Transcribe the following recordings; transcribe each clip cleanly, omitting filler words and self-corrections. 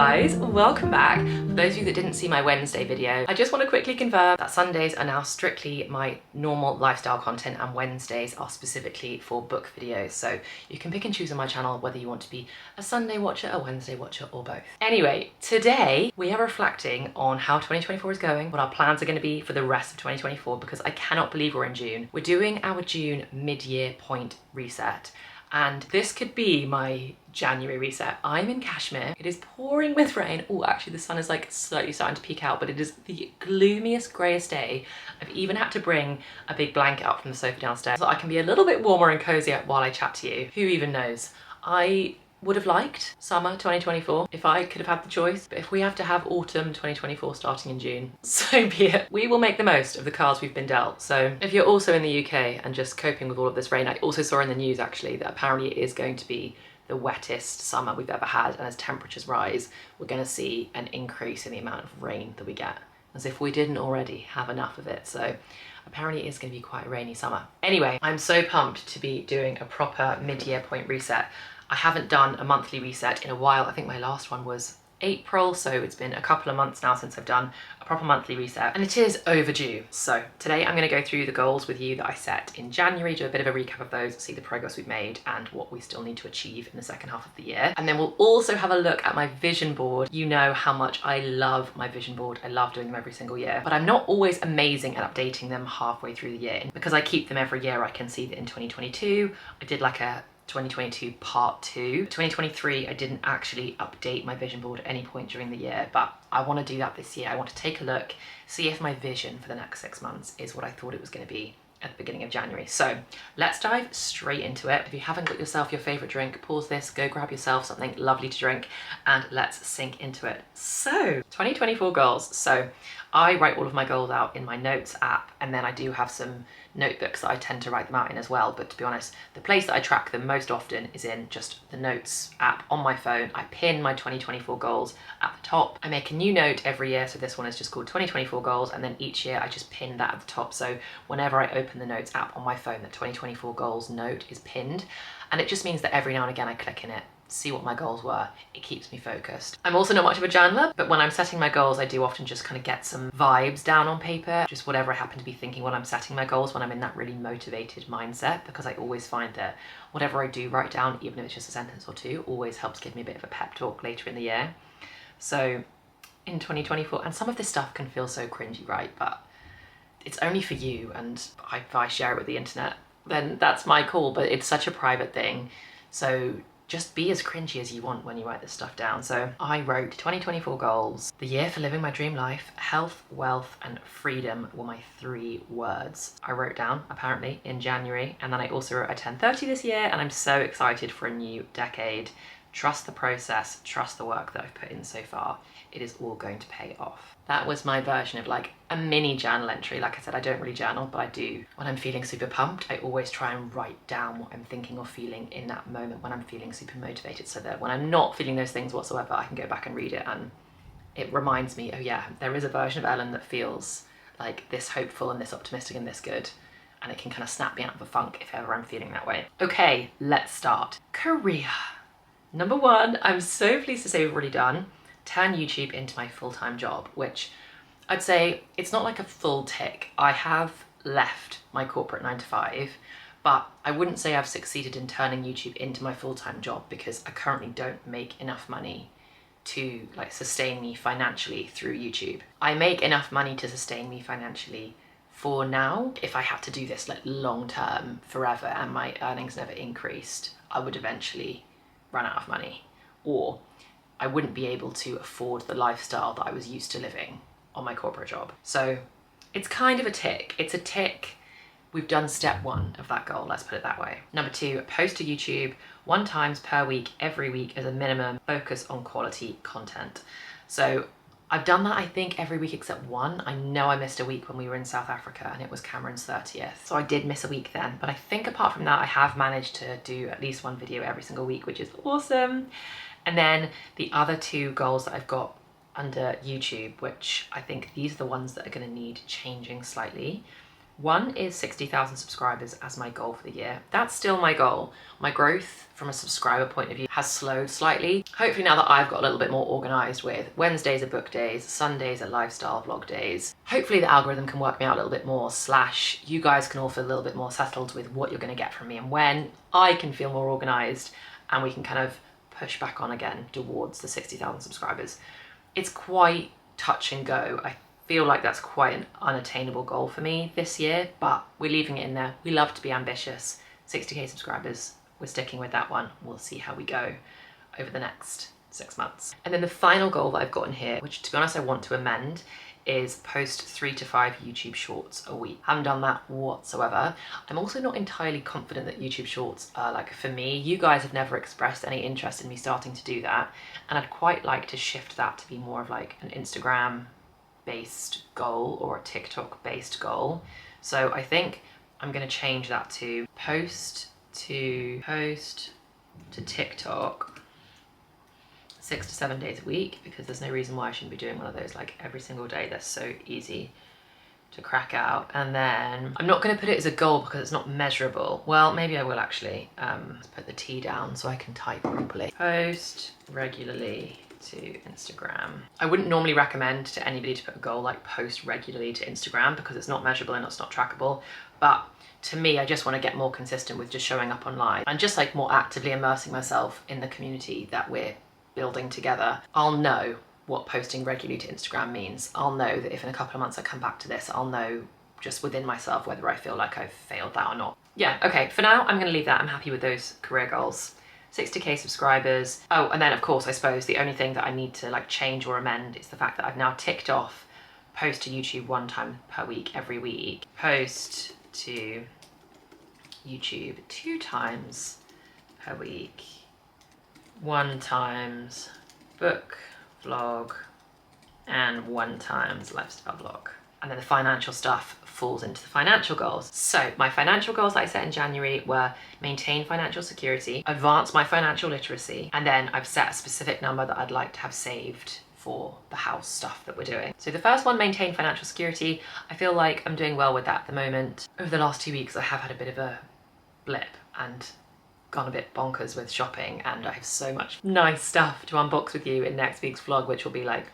guys, welcome back. For those of you that didn't see my Wednesday video, I just want to quickly confirm that Sundays are now strictly my normal lifestyle content and Wednesdays are specifically for book videos. So you can pick and choose on my channel whether you want to be a Sunday watcher, a Wednesday watcher, or both. Anyway, today we are reflecting on how 2024 is going, what our plans are going to be for the rest of 2024, because I cannot believe we're in June. We're doing our June mid-year point reset. And this could be my January reset. I'm in Kashmir. It is pouring with rain. Oh, actually the sun is like slightly starting to peek out, but it is the gloomiest, greyest day. I've even had to bring a big blanket up from the sofa downstairs so I can be a little bit warmer and cozier while I chat to you. Who even knows? I would have liked summer 2024 if I could have had the choice, but if we have to have autumn 2024 starting in June, so be it. We will make the most of the cards we've been dealt. So if you're also in the UK and just coping with all of this rain, I also saw in the news actually that apparently it is going to be the wettest summer we've ever had, and as temperatures rise, we're going to see an increase in the amount of rain that we get, as if we didn't already have enough of it. So apparently it is going to be quite a rainy summer. Anyway, I'm so pumped to be doing a proper mid-year point reset. I haven't done a monthly reset in a while. I think my last one was April, so it's been a couple of months now since I've done a proper monthly reset, and it is overdue. So today I'm going to go through the goals with you that I set in January, do a bit of a recap of those, see the progress we've made and what we still need to achieve in the second half of the year. And then we'll also have a look at my vision board. You know how much I love my vision board. I love doing them every single year, but I'm not always amazing at updating them halfway through the year. Because I keep them every year, I can see that in 2022 I did like a 2022 part 2. 2023 I didn't actually update my vision board at any point during the year, but I want to do that this year. I want to take a look, see if my vision for the next 6 months is what I thought it was going to be at the beginning of January. So let's dive straight into it. If you haven't got yourself your favorite drink, pause this, go grab yourself something lovely to drink, and let's sink into it. So 2024 goals. So I write all of my goals out in my notes app, and then I do have some notebooks that I tend to write them out in as well. But to be honest, the place that I track them most often is in just the notes app on my phone. I pin my 2024 goals at the top. I make a new note every year. So this one is just called 2024 goals. And then each year I just pin that at the top. So whenever I open the notes app on my phone, the 2024 goals note is pinned. And it just means that every now and again I click in it, see what my goals were. It keeps me focused. I'm also not much of a journaler, but when I'm setting my goals, I do often just kind of get some vibes down on paper, just whatever I happen to be thinking when I'm setting my goals, when I'm in that really motivated mindset, because I always find that whatever I do write down, even if it's just a sentence or two, always helps give me a bit of a pep talk later in the year. So in 2024, and some of this stuff can feel so cringy, right? But it's only for you, and if I share it with the internet, then that's my call, but it's such a private thing. So just be as cringy as you want when you write this stuff down. So I wrote 2024 goals. The year for living my dream life, health, wealth, and freedom were my 3 words. I wrote down apparently in January, and then I also wrote at 10:30 this year, and I'm so excited for a new decade. Trust the process, trust the work that I've put in so far. It is all going to pay off. That was my version of like a mini journal entry. Like I said, I don't really journal, but I do. When I'm feeling super pumped, I always try and write down what I'm thinking or feeling in that moment when I'm feeling super motivated, so that when I'm not feeling those things whatsoever, I can go back and read it and it reminds me, oh yeah, there is a version of Ellen that feels like this hopeful and this optimistic and this good. And it can kind of snap me out of a funk if ever I'm feeling that way. Okay, let's start. Career. Number 1, I'm so pleased to say we've already done, turn YouTube into my full-time job, which I'd say it's not like a full tick. I have left my corporate 9 to 5, but I wouldn't say I've succeeded in turning YouTube into my full-time job, because I currently don't make enough money to like sustain me financially through YouTube. I make enough money to sustain me financially for now. If I had to do this like long term forever and my earnings never increased, I would eventually run out of money, or I wouldn't be able to afford the lifestyle that I was used to living on my corporate job. So it's kind of a tick. It's a tick. We've done step 1 of that goal, let's put it that way. Number 2, post to YouTube 1 time per week, every week as a minimum, focus on quality content. So I've done that, I think, every week except 1. I know I missed a week when we were in South Africa and it was Cameron's 30th. So I did miss a week then, but I think apart from that, I have managed to do at least 1 video every single week, which is awesome. And then the other 2 goals that I've got under YouTube, which I think these are the ones that are going to need changing slightly. One is 60,000 subscribers as my goal for the year. That's still my goal. My growth from a subscriber point of view has slowed slightly. Hopefully now that I've got a little bit more organized with Wednesdays are book days, Sundays are lifestyle vlog days, hopefully the algorithm can work me out a little bit more, / you guys can all feel a little bit more settled with what you're going to get from me and when. I can feel more organized and we can kind of push back on again towards the 60,000 subscribers. It's quite touch and go. I feel like that's quite an unattainable goal for me this year, but we're leaving it in there. We love to be ambitious. 60k subscribers, we're sticking with that one. We'll see how we go over the next 6 months. And then the final goal that I've got in here, which to be honest I want to amend, is post 3 to 5 YouTube shorts a week. Haven't done that whatsoever. I'm also not entirely confident that YouTube shorts are like for me. You guys have never expressed any interest in me starting to do that, and I'd quite like to shift that to be more of like an Instagram based goal or a TikTok based goal. So I think I'm going to change that to post to TikTok 6 to 7 days a week, because there's no reason why I shouldn't be doing one of those like every single day. They're so easy to crack out. And then I'm not going to put it as a goal because it's not measurable. Well, maybe I will actually. Let's put the T down so I can type properly. Post regularly to Instagram. I wouldn't normally recommend to anybody to put a goal like post regularly to Instagram because it's not measurable and it's not trackable. But to me, I just want to get more consistent with just showing up online and just like more actively immersing myself in the community that we're building together. I'll know what posting regularly to Instagram means. I'll know that if in a couple of months I come back to this, I'll know just within myself whether I feel like I've failed that or not. Yeah, okay, for now I'm going to leave that. I'm happy with those career goals. 60k subscribers. Oh, and then of course I suppose the only thing that I need to like change or amend is the fact that I've now ticked off post to YouTube 1 time per week every week, post to YouTube 2 times per week, 1 times book vlog, and 1 times lifestyle vlog. And then the financial stuff falls into the financial goals. So my financial goals that I set in January were maintain financial security, advance my financial literacy, and then I've set a specific number that I'd like to have saved for the house stuff that we're doing. So the first one, maintain financial security, I feel like I'm doing well with that at the moment. Over the last 2 weeks I have had a bit of a blip and gone a bit bonkers with shopping, and I have so much nice stuff to unbox with you in next week's vlog, which will be like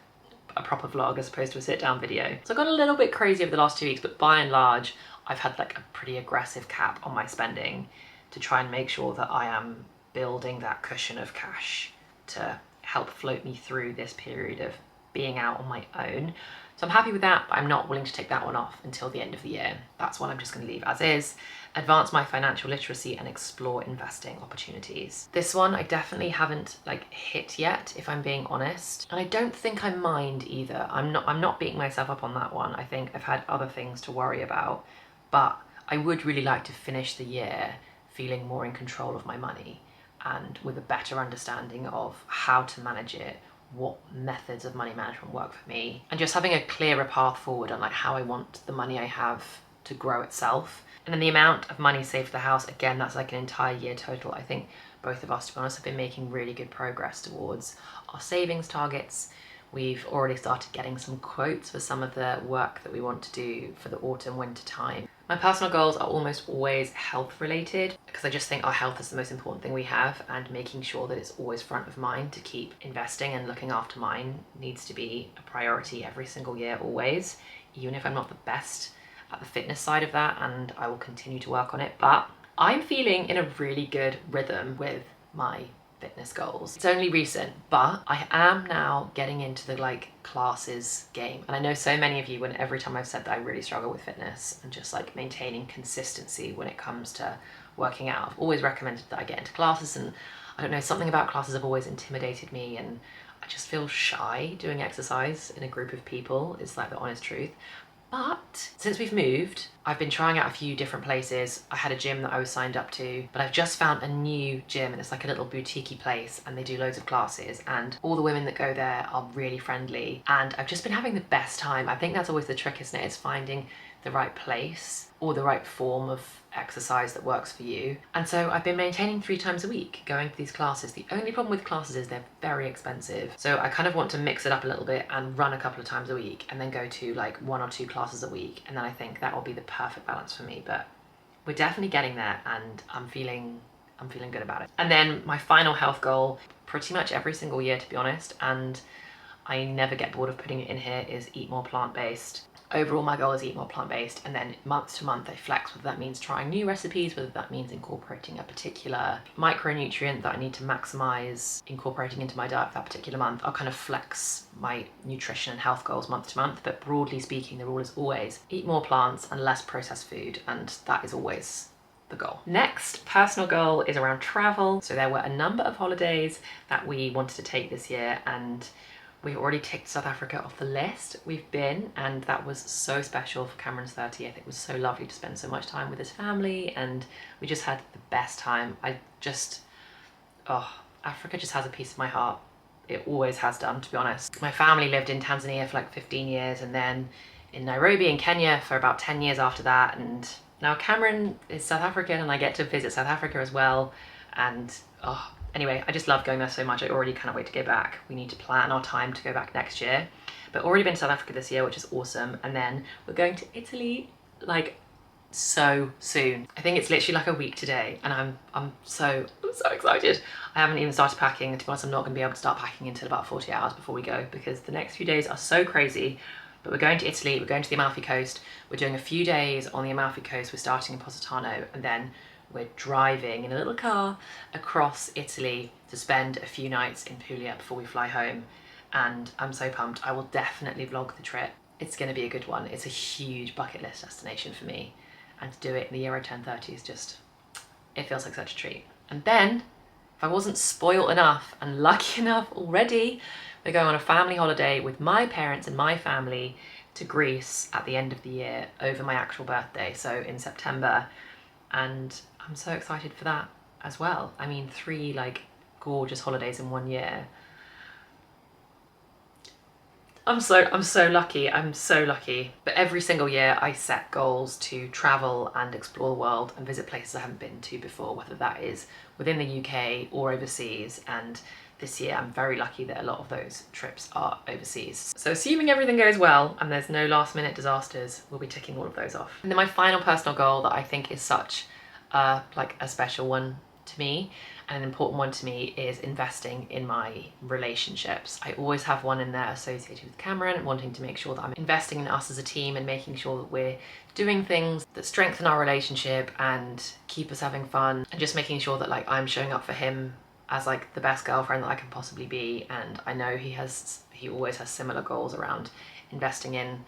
a proper vlog as opposed to a sit down video. So I've gone a little bit crazy over the last 2 weeks, but by and large I've had like a pretty aggressive cap on my spending to try and make sure that I am building that cushion of cash to help float me through this period of being out on my own. So I'm happy with that, but I'm not willing to take that one off until the end of the year. That's one I'm just going to leave as is. Advance my financial literacy and explore investing opportunities. This one I definitely haven't like hit yet, if I'm being honest. And I don't think I mind either. I'm not beating myself up on that one. I think I've had other things to worry about, but I would really like to finish the year feeling more in control of my money and with a better understanding of how to manage it, what methods of money management work for me, and just having a clearer path forward on like how I want the money I have to grow itself. And then the amount of money saved for the house, again, that's like an entire year total. I think both of us, to be honest, have been making really good progress towards our savings targets. We've already started getting some quotes for some of the work that we want to do for the autumn winter time. My personal goals are almost always health related because I just think our health is the most important thing we have, and making sure that it's always front of mind to keep investing and looking after mine needs to be a priority every single year, always, even if I'm not the best at the fitness side of that, and I will continue to work on it. But I'm feeling in a really good rhythm with my fitness goals. It's only recent, but I am now getting into the like classes game. And I know so many of you, when every time I've said that I really struggle with fitness and just like maintaining consistency when it comes to working out, I've always recommended that I get into classes, and I don't know, something about classes have always intimidated me, and I just feel shy doing exercise in a group of people, is like the honest truth. But since we've moved, I've been trying out a few different places. I had a gym that I was signed up to, but I've just found a new gym, and it's like a little boutique-y place, and they do loads of classes, and all the women that go there are really friendly, and I've just been having the best time. I think that's always the trick, isn't it? It's finding the right place or the right form of exercise that works for you. And so I've been maintaining 3 times a week going to these classes. The only problem with classes is they're very expensive. So I kind of want to mix it up a little bit and run a couple of times a week and then go to like 1 or 2 classes a week. And then I think that will be the perfect balance for me. But we're definitely getting there and I'm feeling good about it. And then my final health goal, pretty much every single year to be honest, and I never get bored of putting it in here, is eat more plant-based. Overall, my goal is eat more plant-based, and then month to month I flex, whether that means trying new recipes, whether that means incorporating a particular micronutrient that I need to maximize incorporating into my diet for that particular month. I'll kind of flex my nutrition and health goals month to month, but broadly speaking, the rule is always eat more plants and less processed food, and that is always the goal. Next personal goal is around travel. So there were a number of holidays that we wanted to take this year, and we've already ticked South Africa off the list. We've been, and that was so special for Cameron's 30th. It was so lovely to spend so much time with his family, and we just had the best time. Africa just has a piece of my heart. It always has done, to be honest. My family lived in Tanzania for like 15 years, and then in Nairobi in Kenya for about 10 years after that. And now Cameron is South African, and I get to visit South Africa as well. And anyway, I just love going there so much. I already can't wait to go back. We need to plan our time to go back next year. But already been to South Africa this year, which is awesome. And then we're going to Italy like so soon. I think it's literally like a week today, and I'm so excited. I haven't even started packing. To be honest, I'm not going to be able to start packing until about 40 hours before we go, because the next few days are so crazy. But we're going to Italy, we're going to the Amalfi Coast. We're doing a few days on the Amalfi Coast. We're starting in Positano, and then we're driving in a little car across Italy to spend a few nights in Puglia before we fly home. And I'm so pumped. I will definitely vlog the trip. It's going to be a good one. It's a huge bucket list destination for me. And to do it in the year I turn 30 is just, it feels like such a treat. And then, if I wasn't spoiled enough and lucky enough already, we're going on a family holiday with my parents and my family to Greece at the end of the year over my actual birthday, so in September. And I'm so excited for that as well. I mean, 3 like gorgeous holidays in 1 year. I'm so lucky. I'm so lucky. But every single year I set goals to travel and explore the world and visit places I haven't been to before, whether that is within the UK or overseas. And this year I'm very lucky that a lot of those trips are overseas. So assuming everything goes well and there's no last minute disasters, we'll be ticking all of those off. And then my final personal goal that I think is such like a special one to me and an important one to me is investing in my relationships. I always have one in there associated with Cameron and wanting to make sure that I'm investing in us as a team and making sure that we're doing things that strengthen our relationship and keep us having fun, and just making sure that like I'm showing up for him as like the best girlfriend that I can possibly be. And I know he always has similar goals around investing in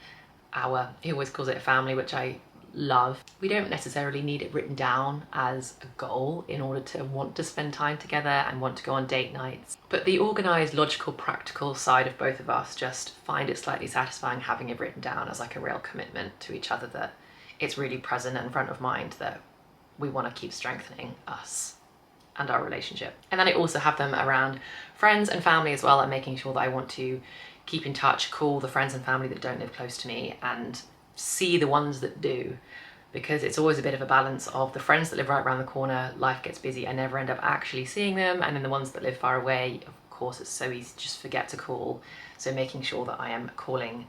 he always calls it a family, which I love. We don't necessarily need it written down as a goal in order to want to spend time together and want to go on date nights. But the organised, logical, practical side of both of us just find it slightly satisfying having it written down as like a real commitment to each other, that it's really present and front of mind that we want to keep strengthening us and our relationship. And then I also have them around friends and family as well, and making sure that I want to keep in touch, call the friends and family that don't live close to me and see the ones that do, because it's always a bit of a balance of the friends that live right around the corner, life gets busy, I never end up actually seeing them, and then the ones that live far away, of course it's so easy to just forget to call. So making sure that I am calling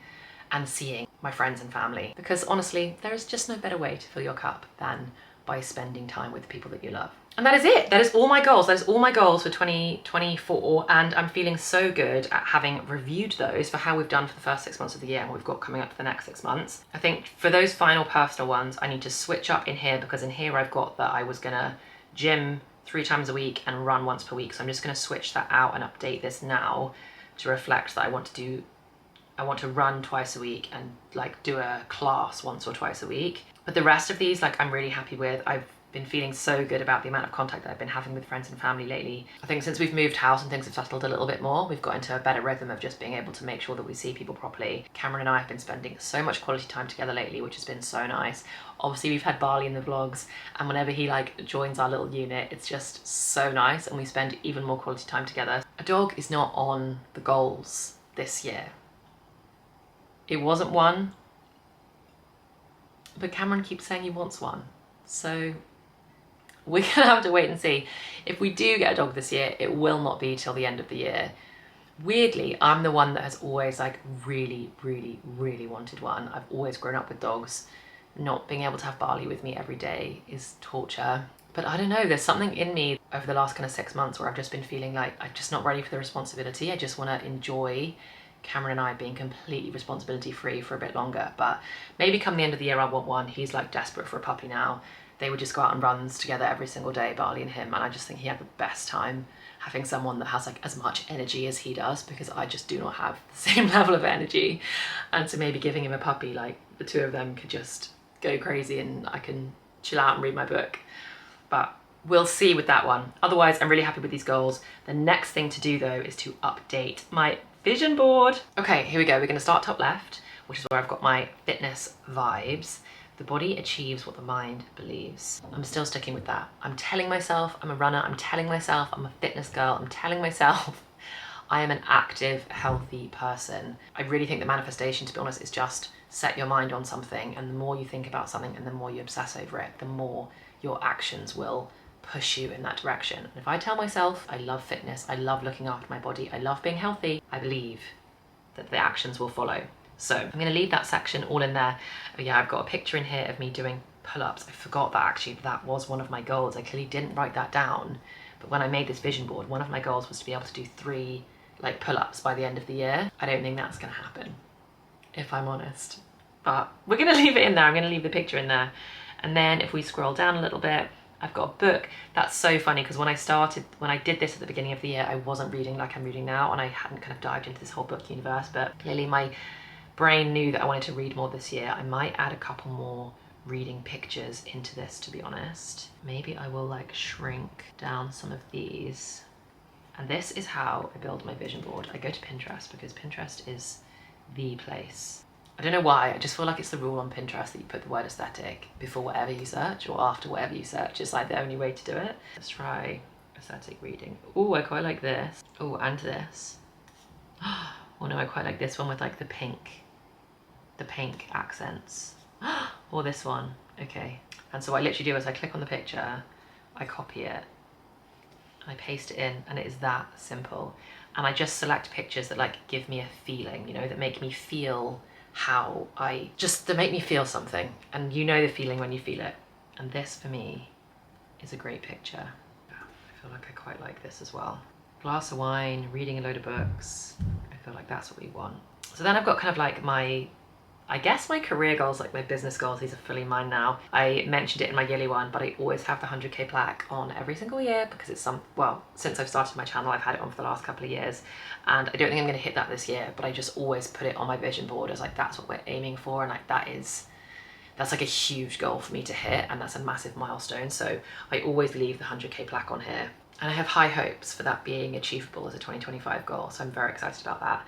and seeing my friends and family, because honestly there is just no better way to fill your cup than by spending time with the people that you love. And that is it. That is all my goals. That is all my goals for 2024. And I'm feeling so good at having reviewed those for how we've done for the first 6 months of the year and what we've got coming up for the next 6 months. I think for those final personal ones, I need to switch up in here, because in here I've got that I was gonna gym 3 times a week and run once per week. So I'm just gonna switch that out and update this now to reflect that I want to run twice a week and like do a class once or twice a week. But the rest of these, like, I'm really happy with. I've been feeling so good about the amount of contact that I've been having with friends and family lately. I think since we've moved house and things have settled a little bit more, we've got into a better rhythm of just being able to make sure that we see people properly. Cameron and I have been spending so much quality time together lately, which has been so nice. Obviously we've had Barley in the vlogs, and whenever he like joins our little unit, it's just so nice, and we spend even more quality time together. A dog is not on the goals this year. It wasn't one but Cameron keeps saying he wants one. So we're gonna have to wait and see. If we do get a dog this year, it will not be till the end of the year. Weirdly, I'm the one that has always like really wanted one. I've always grown up with dogs. Not being able to have Barley with me every day is torture. But I don't know, there's something in me over the last kind of 6 months where I've just been feeling like I'm just not ready for the responsibility. I just want to enjoy Cameron and I being completely responsibility free for a bit longer. But maybe come the end of the year I want one. He's like desperate for a puppy now. They would just go out on runs together every single day, Barley and him, and I just think he had the best time having someone that has like as much energy as he does, because I just do not have the same level of energy. And so maybe giving him a puppy, like the two of them could just go crazy and I can chill out and read my book. But we'll see with that one. Otherwise, I'm really happy with these goals. The next thing to do though is to update my vision board. Okay, here we go. We're gonna start top left, which is where I've got my fitness vibes. The body achieves what the mind believes. I'm still sticking with that. I'm telling myself I'm a runner. I'm telling myself I'm a fitness girl. I'm telling myself I am an active, healthy person. I really think the manifestation, to be honest, is just set your mind on something, and the more you think about something and the more you obsess over it, the more your actions will push you in that direction. And if I tell myself I love fitness, I love looking after my body, I love being healthy, I believe that the actions will follow. So I'm going to leave that section all in there. Oh yeah, I've got a picture in here of me doing pull-ups. I forgot that actually that was one of my goals. I clearly didn't write that down, but when I made this vision board, one of my goals was to be able to do 3 like pull-ups by the end of the year. I don't think that's going to happen, if I'm honest, but we're going to leave it in there. I'm going to leave the picture in there. And then if we scroll down a little bit, I've got a book. That's so funny because when I did this at the beginning of the year, I wasn't reading like I'm reading now, and I hadn't kind of dived into this whole book universe, but clearly my brain knew that I wanted to read more this year. I might add a couple more reading pictures into this, to be honest. Maybe I will like shrink down some of these. And this is how I build my vision board. I go to Pinterest because Pinterest is the place. I don't know why, I just feel like it's the rule on Pinterest that you put the word aesthetic before whatever you search or after whatever you search. It's like the only way to do it. Let's try aesthetic reading. Oh, I quite like this. Oh, and this. Oh no, I quite like this one with like the pink accents. Or this one, okay. And so what I literally do is I click on the picture, I copy it, and I paste it in, and it is that simple. And I just select pictures that like give me a feeling, you know, that make me feel that make me feel something. And you know the feeling when you feel it. And this for me is a great picture. I feel like I quite like this as well. Glass of wine, reading a load of books. I feel like that's what we want. So then I've got kind of like I guess my career goals, like my business goals, these are fully mine now. I mentioned it in my yearly one, but I always have the 100k plaque on every single year because it's since I've started my channel, I've had it on for the last couple of years, and I don't think I'm going to hit that this year, but I just always put it on my vision board as like, that's what we're aiming for, and like that's like a huge goal for me to hit, and that's a massive milestone. So I always leave the 100k plaque on here, and I have high hopes for that being achievable as a 2025 goal. So I'm very excited about that.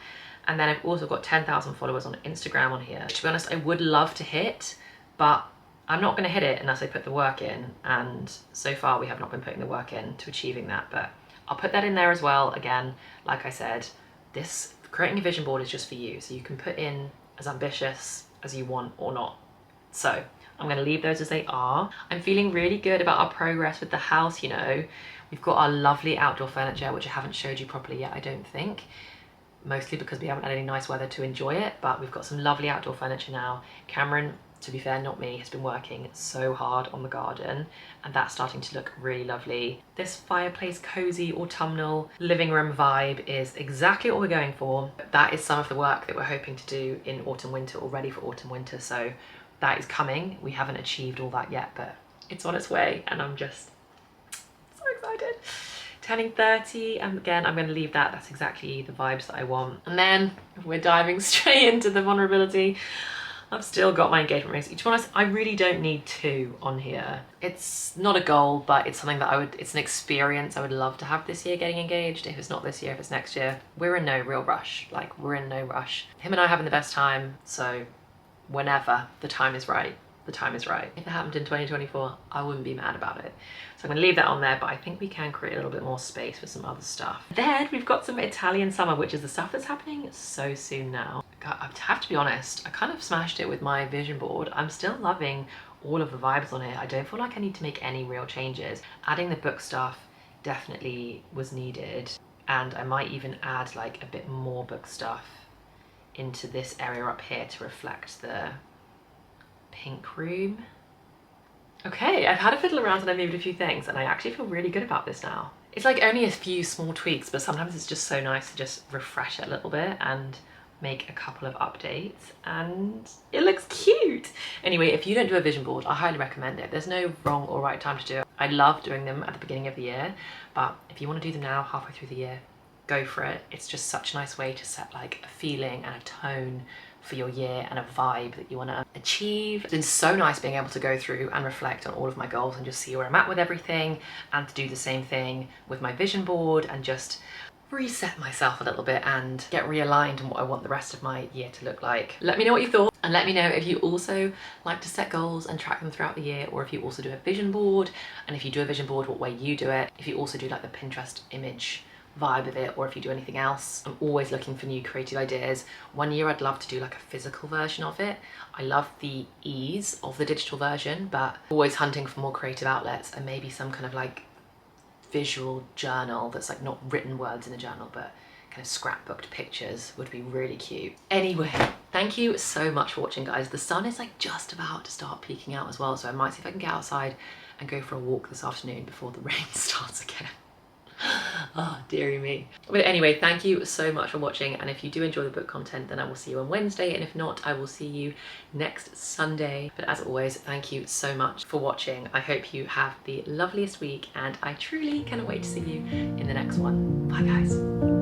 And then I've also got 10,000 followers on Instagram on here. To be honest, I would love to hit, but I'm not gonna hit it unless I put the work in. And so far we have not been putting the work in to achieving that, but I'll put that in there as well. Again, like I said, creating a vision board is just for you. So you can put in as ambitious as you want or not. So I'm gonna leave those as they are. I'm feeling really good about our progress with the house, you know. We've got our lovely outdoor furniture, which I haven't showed you properly yet, I don't think. Mostly because we haven't had any nice weather to enjoy it, but we've got some lovely outdoor furniture now. Cameron, to be fair, not me, has been working so hard on the garden, and that's starting to look really lovely. This fireplace cozy autumnal living room vibe is exactly what we're going for. That is some of the work that we're hoping to do in autumn winter, or ready for autumn winter, so that is coming. We haven't achieved all that yet, but it's on its way, and I'm just so excited. Turning 30, and again, I'm going to leave that. That's exactly the vibes that I want. And then we're diving straight into the vulnerability. I've still got my engagement rings. To be honest, I really don't need 2 on here. It's not a goal, but it's something that it's an experience I would love to have this year, getting engaged. If it's not this year, if it's next year. We're in no real rush. Like, we're in no rush. Him and I are having the best time, so whenever the time is right, the time is right. If it happened in 2024, I wouldn't be mad about it. So I'm gonna leave that on there, but I think we can create a little bit more space for some other stuff. Then we've got some Italian summer, which is the stuff that's happening so soon now. I have to be honest, I kind of smashed it with my vision board. I'm still loving all of the vibes on it. I don't feel like I need to make any real changes. Adding the book stuff definitely was needed, and I might even add like a bit more book stuff into this area up here to reflect the pink room. Okay, I've had a fiddle around and I've moved a few things, and I actually feel really good about this now. It's like only a few small tweaks, but sometimes it's just so nice to just refresh it a little bit and make a couple of updates, and it looks cute. Anyway, if you don't do a vision board, I highly recommend it. There's no wrong or right time to do it. I love doing them at the beginning of the year, but if you want to do them now, halfway through the year, go for it. It's just such a nice way to set like a feeling and a tone for your year and a vibe that you want to achieve. It's been so nice being able to go through and reflect on all of my goals and just see where I'm at with everything, and to do the same thing with my vision board and just reset myself a little bit and get realigned on what I want the rest of my year to look like. Let me know what you thought, and let me know if you also like to set goals and track them throughout the year, or if you also do a vision board, and if you do a vision board, what way you do it. If you also do like the Pinterest image vibe of it, or if you do anything else. I'm always looking for new creative ideas. One year I'd love to do like a physical version of it. I love the ease of the digital version, but always hunting for more creative outlets, and maybe some kind of like visual journal that's like not written words in a journal, but kind of scrapbooked pictures would be really cute. Anyway, thank you so much for watching, guys. The sun is like just about to start peeking out as well, so I might see if I can get outside and go for a walk this afternoon before the rain starts again. Oh, dearie me. But anyway, thank you so much for watching, and if you do enjoy the book content, then I will see you on Wednesday, and if not, I will see you next Sunday. But as always, thank you so much for watching. I hope you have the loveliest week, and I truly cannot wait to see you in the next one. Bye, guys.